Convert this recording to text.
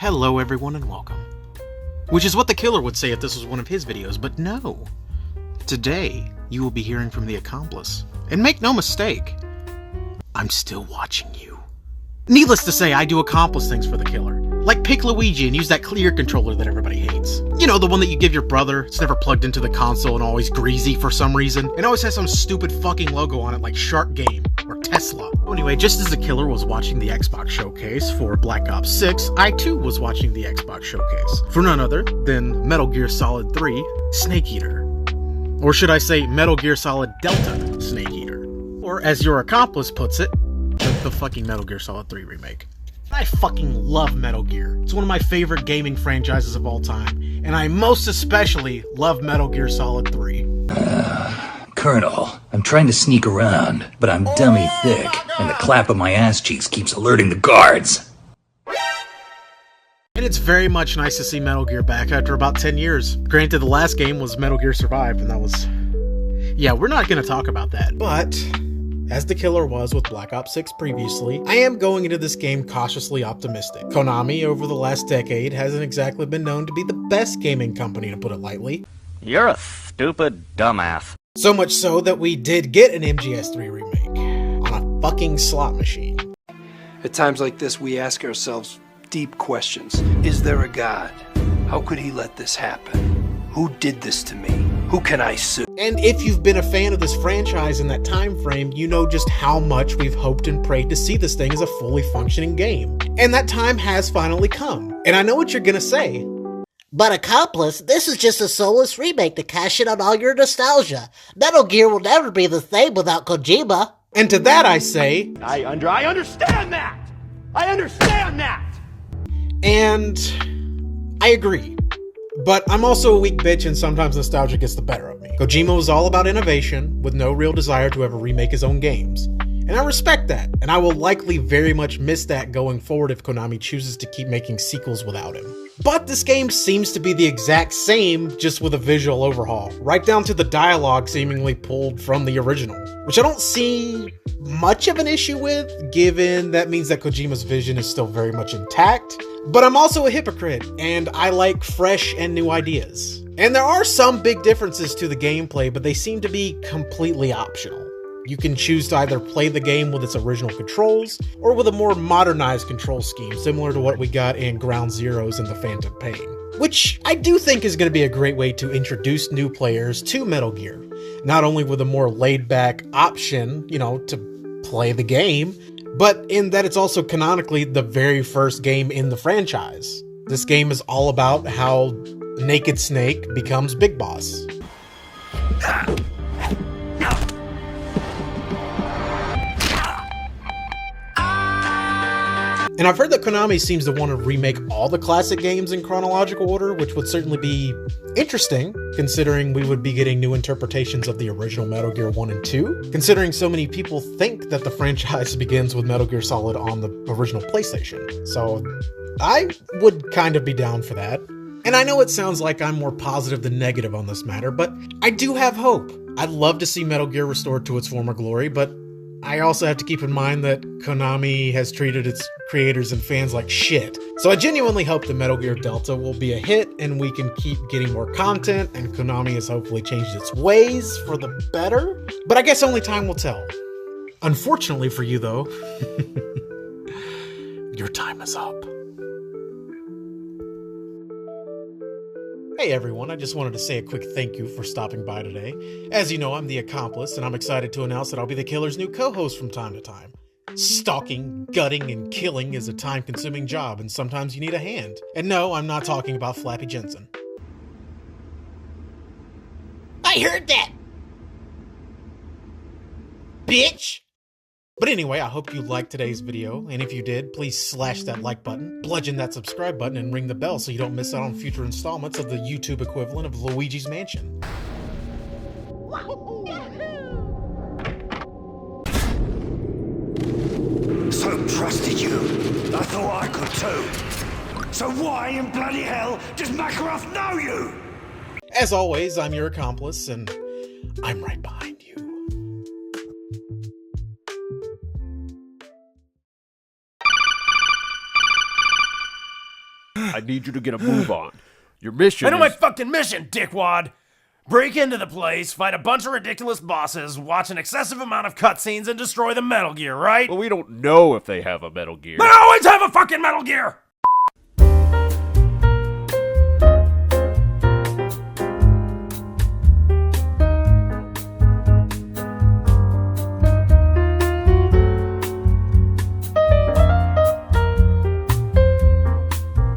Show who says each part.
Speaker 1: Hello everyone and welcome. Which is what the killer would say if this was one of his videos, but no. Today, you will be hearing from the Accomplice. And make no mistake, I'm still watching you. Needless to say, I do Accomplice things for the killer. Like pick Luigi and use that clear controller that everybody hates. You know, the one that you give your brother, it's never plugged into the console and always greasy for some reason, and always has some stupid fucking logo on it like Shark Game or Tesla. Anyway, just as the killer was watching the Xbox showcase for Black Ops 6, I too was watching the Xbox showcase for none other than Metal Gear Solid 3 Snake Eater. Or should I say Metal Gear Solid Delta Snake Eater. Or as your Accomplice puts it, the fucking Metal Gear Solid 3 remake. I fucking love Metal Gear. It's one of my favorite gaming franchises of all time, and I most especially love Metal Gear Solid 3.
Speaker 2: Colonel, I'm trying to sneak around, but I'm dummy thick, and the clap of my ass cheeks keeps alerting the guards.
Speaker 1: And it's very much nice to see Metal Gear back after about 10 years. Granted, the last game was Metal Gear Survive, and that was... yeah, we're not going to talk about that. But, as the killer was with Black Ops 6 previously, I am going into this game cautiously optimistic. Konami, over the last decade, hasn't exactly been known to be the best gaming company, to put it lightly.
Speaker 3: You're a stupid dumbass.
Speaker 1: So much so that we did get an MGS3 remake on a fucking slot machine.
Speaker 4: At times like this, we ask ourselves deep questions. Is there a God? How could he let this happen? Who did this to me? Who can I sue?
Speaker 1: And if you've been a fan of this franchise in that time frame, you know just how much we've hoped and prayed to see this thing as a fully functioning game. And that time has finally come. And I know what you're gonna say.
Speaker 5: But Accomplice, this is just a soulless remake to cash in on all your nostalgia. Metal Gear will never be the same without Kojima.
Speaker 1: And to that I say...
Speaker 6: I understand that! I understand that!
Speaker 1: And... I agree. But I'm also a weak bitch and sometimes nostalgia gets the better of me. Kojima was all about innovation, with no real desire to ever remake his own games. And I respect that, and I will likely very much miss that going forward if Konami chooses to keep making sequels without him. But this game seems to be the exact same, just with a visual overhaul, right down to the dialogue seemingly pulled from the original, which I don't see much of an issue with, given that means that Kojima's vision is still very much intact. But I'm also a hypocrite, and I like fresh and new ideas. And there are some big differences to the gameplay, but they seem to be completely optional. You can choose to either play the game with its original controls, or with a more modernized control scheme, similar to what we got in Ground Zeroes and The Phantom Pain. Which I do think is going to be a great way to introduce new players to Metal Gear. Not only with a more laid-back option, to play the game, but in that it's also canonically the very first game in the franchise. This game is all about how Naked Snake becomes Big Boss. And I've heard that Konami seems to want to remake all the classic games in chronological order, which would certainly be interesting, considering we would be getting new interpretations of the original Metal Gear 1 and 2, considering so many people think that the franchise begins with Metal Gear Solid on the original PlayStation. So I would kind of be down for that. And I know it sounds like I'm more positive than negative on this matter, but I do have hope. I'd love to see Metal Gear restored to its former glory, but I also have to keep in mind that Konami has treated its creators and fans like shit. So I genuinely hope the Metal Gear Delta will be a hit and we can keep getting more content, and Konami has hopefully changed its ways for the better. But I guess only time will tell. Unfortunately for you though, your time is up. Hey everyone, I just wanted to say a quick thank you for stopping by today. As you know, I'm the Accomplice, and I'm excited to announce that I'll be the killer's new co-host from time to time. Stalking, gutting, and killing is a time-consuming job, and sometimes you need a hand. And no, I'm not talking about Flappy Jensen.
Speaker 5: I heard that! Bitch!
Speaker 1: But anyway, I hope you liked today's video, and if you did, please slash that like button, bludgeon that subscribe button, and ring the bell so you don't miss out on future installments of the YouTube equivalent of Luigi's Mansion.
Speaker 7: So trusted you. I thought I could too. So why in bloody hell does Makarov know you?
Speaker 1: As always, I'm your Accomplice, and I'm right behind you.
Speaker 8: I need you to get a move on. Your mission
Speaker 9: I know
Speaker 8: is...
Speaker 9: my fucking mission, dickwad! Break into the place, fight a bunch of ridiculous bosses, watch an excessive amount of cutscenes, and destroy the Metal Gear, right?
Speaker 8: Well, we don't know if they have a Metal Gear.
Speaker 9: But I always have a fucking Metal Gear!